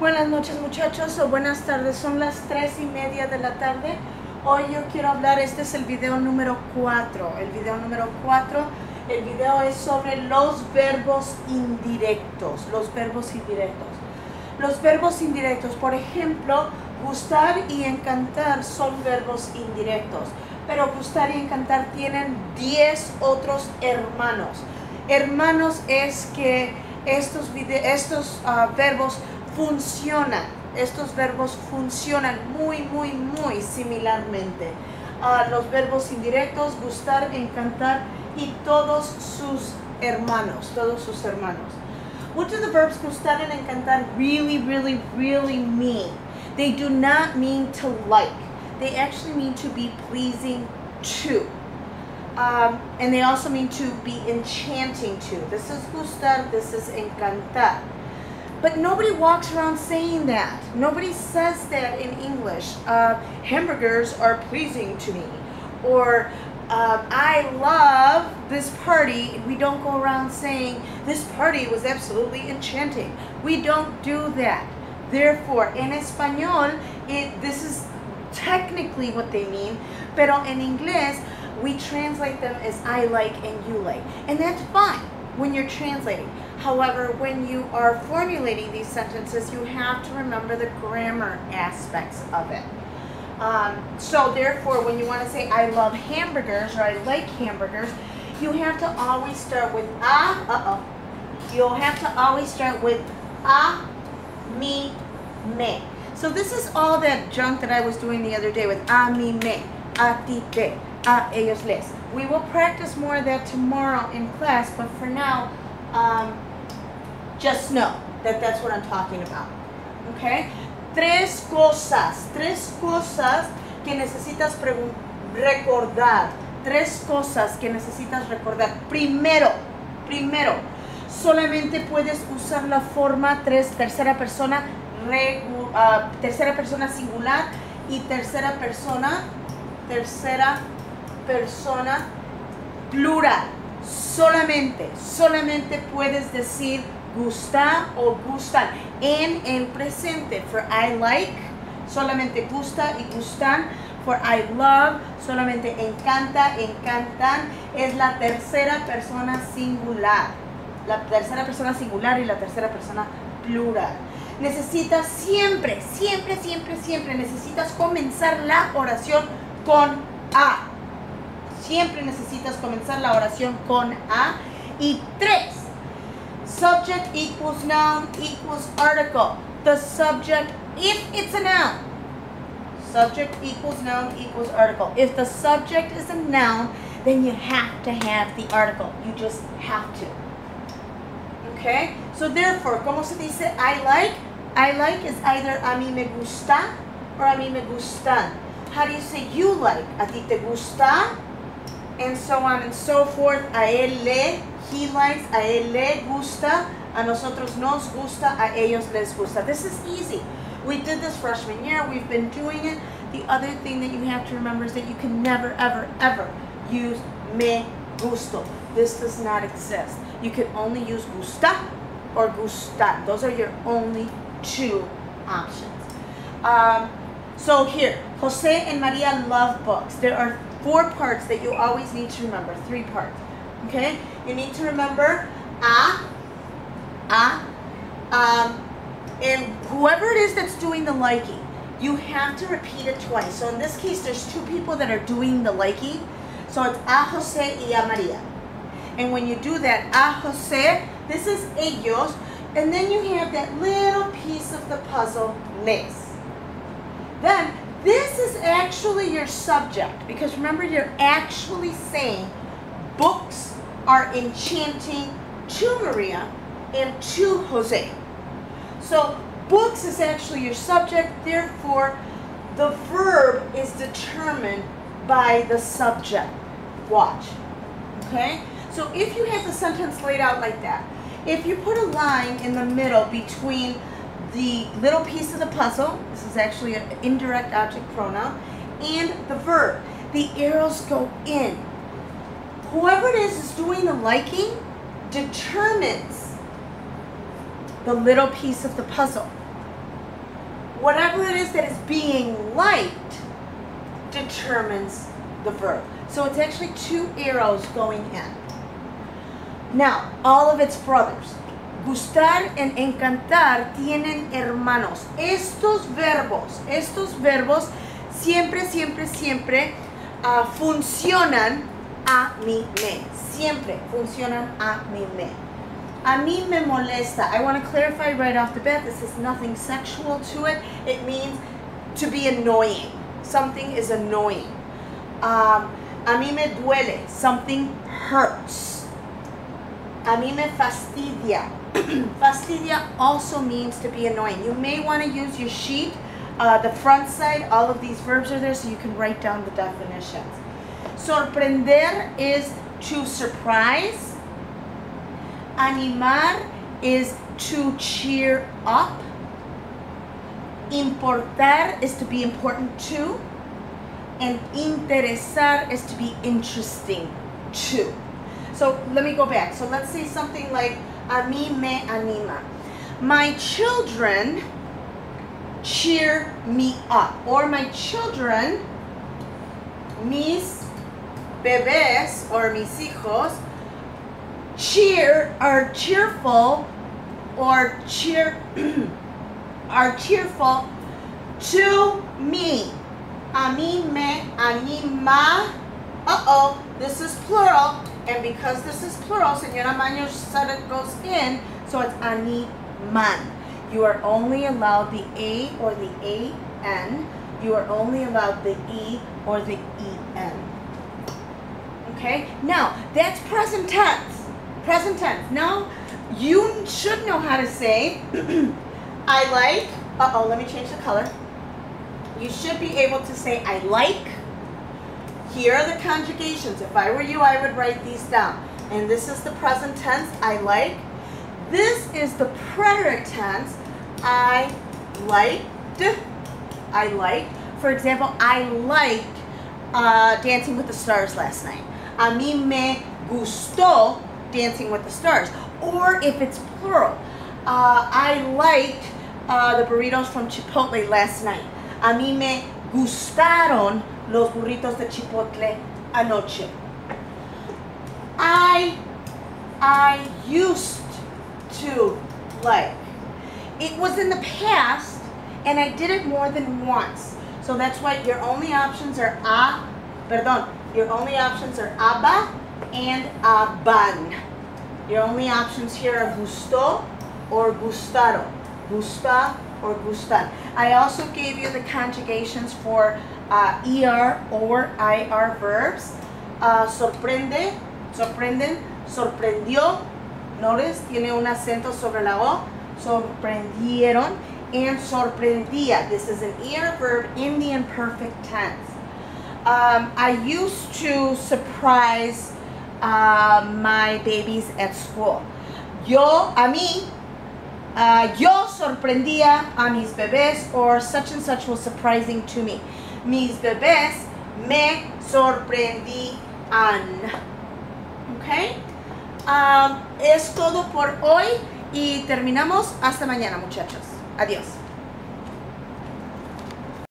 Buenas noches muchachos o buenas tardes, son las 3:30 de la tarde. Hoy yo quiero hablar, este es el video número 4. El video número 4, el video es sobre los verbos indirectos. Los verbos indirectos. Los verbos indirectos, por ejemplo, gustar y encantar son verbos indirectos. Pero gustar y encantar tienen 10 otros hermanos. Hermanos es que estos verbos funcionan. Estos verbos funcionan muy similarmente. Los verbos indirectos, gustar, encantar y todos sus hermanos. What do the verbs gustar and encantar really mean? They do not mean to like. They actually mean to be pleasing to. And they also mean to be enchanting to. This is gustar, this is encantar. But nobody walks around saying that. Nobody says that in English. Hamburgers are pleasing to me. Or I love this party. We don't go around saying this party was absolutely enchanting. We don't do that. Therefore, en español, this is technically what they mean. Pero en inglés, we translate them as I like and you like. And that's fine when you're translating. However, when you are formulating these sentences, you have to remember the grammar aspects of it. So therefore, when you want to say I love hamburgers or I like hamburgers, you have to always start with You'll have to always start with a, mi, me. So this is all that junk that I was doing the other day with a, mi, me, a, ti, te, a, ellos, les. We will practice more of that tomorrow in class, but for now, just know that that's what I'm talking about. Okay? Tres cosas que necesitas recordar. Tres cosas que necesitas recordar. Primero, solamente puedes usar la forma tercera persona singular y tercera persona plural. Solamente puedes decir gusta o gustan en el presente. For I like, solamente gusta y gustan. For I love, solamente encanta, encantan. Es la tercera persona singular. La tercera persona singular y la tercera persona plural. Necesitas siempre necesitas comenzar la oración con a. Siempre necesitas comenzar la oración con a. Y 3. Subject equals noun equals article. The subject, if it's a noun. Subject equals noun equals article. If the subject is a noun, then you have to have the article. You just have to. Okay? So therefore, ¿cómo se dice I like? I like is either a mí me gusta or a mí me gustan. How do you say you like? A ti te gusta? And so on and so forth. A él le, he likes, a él le gusta, a nosotros nos gusta, a ellos les gusta. This is easy. We did this freshman year. We've been doing it. The other thing that you have to remember is that you can never, ever use me gusto. This does not exist. You can only use gusta or gustar. Those are your only two options. So here, Jose and Maria love books. There are 4 parts that you always need to remember. 3 parts. Okay? You need to remember and whoever it is that's doing the liking, you have to repeat it twice. So in this case, there's 2 people that are doing the liking. So it's a Jose y a Maria. And when you do that, a Jose, this is ellos, and then you have that little piece of the puzzle, les. Then this is actually your subject, because remember, you're actually saying books are enchanting to Maria and to Jose. So books is actually your subject, therefore the verb is determined by the subject. Watch. Okay? So if you have the sentence laid out like that, if you put a line in the middle between the little piece of the puzzle, this is actually an indirect object pronoun, and the verb, the arrows go in. Whoever it is doing the liking determines the little piece of the puzzle. whatever it is that is being liked determines the verb. So it's actually two arrows going in. Now, all of its brothers. Gustar and encantar tienen hermanos. Estos verbos siempre funcionan a mí me. Siempre funcionan a mí me. A mí me molesta. I want to clarify right off the bat, this is nothing sexual to it. It means to be annoying. Something is annoying. A mí me duele. Something hurts. A mí me fastidia. Fastidia also means to be annoying. You may want to use your sheet. The front side, all of these verbs are there, so you can write down the definitions. Sorprender is to surprise. Animar is to cheer up. Importar is to be important to. And interesar is to be interesting to. So let me go back. So let's say something like, a mí me anima. My children cheer me up. Or my children, mis bebés or mis hijos, are cheerful or are cheerful to me. A mí me anima. Uh-oh, this is plural. And because this is plural, Señora Maño said it goes in, so it's animan. You are only allowed the A or the A-N. You are only allowed the E or the E-N. Okay? Now, that's present tense. Present tense. Now, you should know how to say, I like, uh-oh, let me change the color. You should be able to say, I like. Here are the conjugations. If I were you, I would write these down. And this is the present tense, I like. This is the preterite tense, I liked. I liked. For example, I liked Dancing with the Stars last night. A mí me gustó Dancing with the Stars. Or if it's plural, I liked the burritos from Chipotle last night. A mí me gustaron los burritos de Chipotle anoche. I used to like. It was in the past, and I did it more than once. So that's why your only options are your only options are aba and aban. Your only options here are gustó or gustaron. Gusta or gustar. I also gave you the conjugations for ER or IR verbs. Sorprende, sorprenden, sorprendió. Notice, tiene un acento sobre la O. Sorprendieron. And sorprendía. This is an ER verb in the imperfect tense. I used to surprise my babies at school. Yo sorprendía a mis bebés, or such and such was surprising to me. Mis bebés me sorprendían. Okay? Es todo por hoy y terminamos. Hasta mañana, muchachos. Adiós.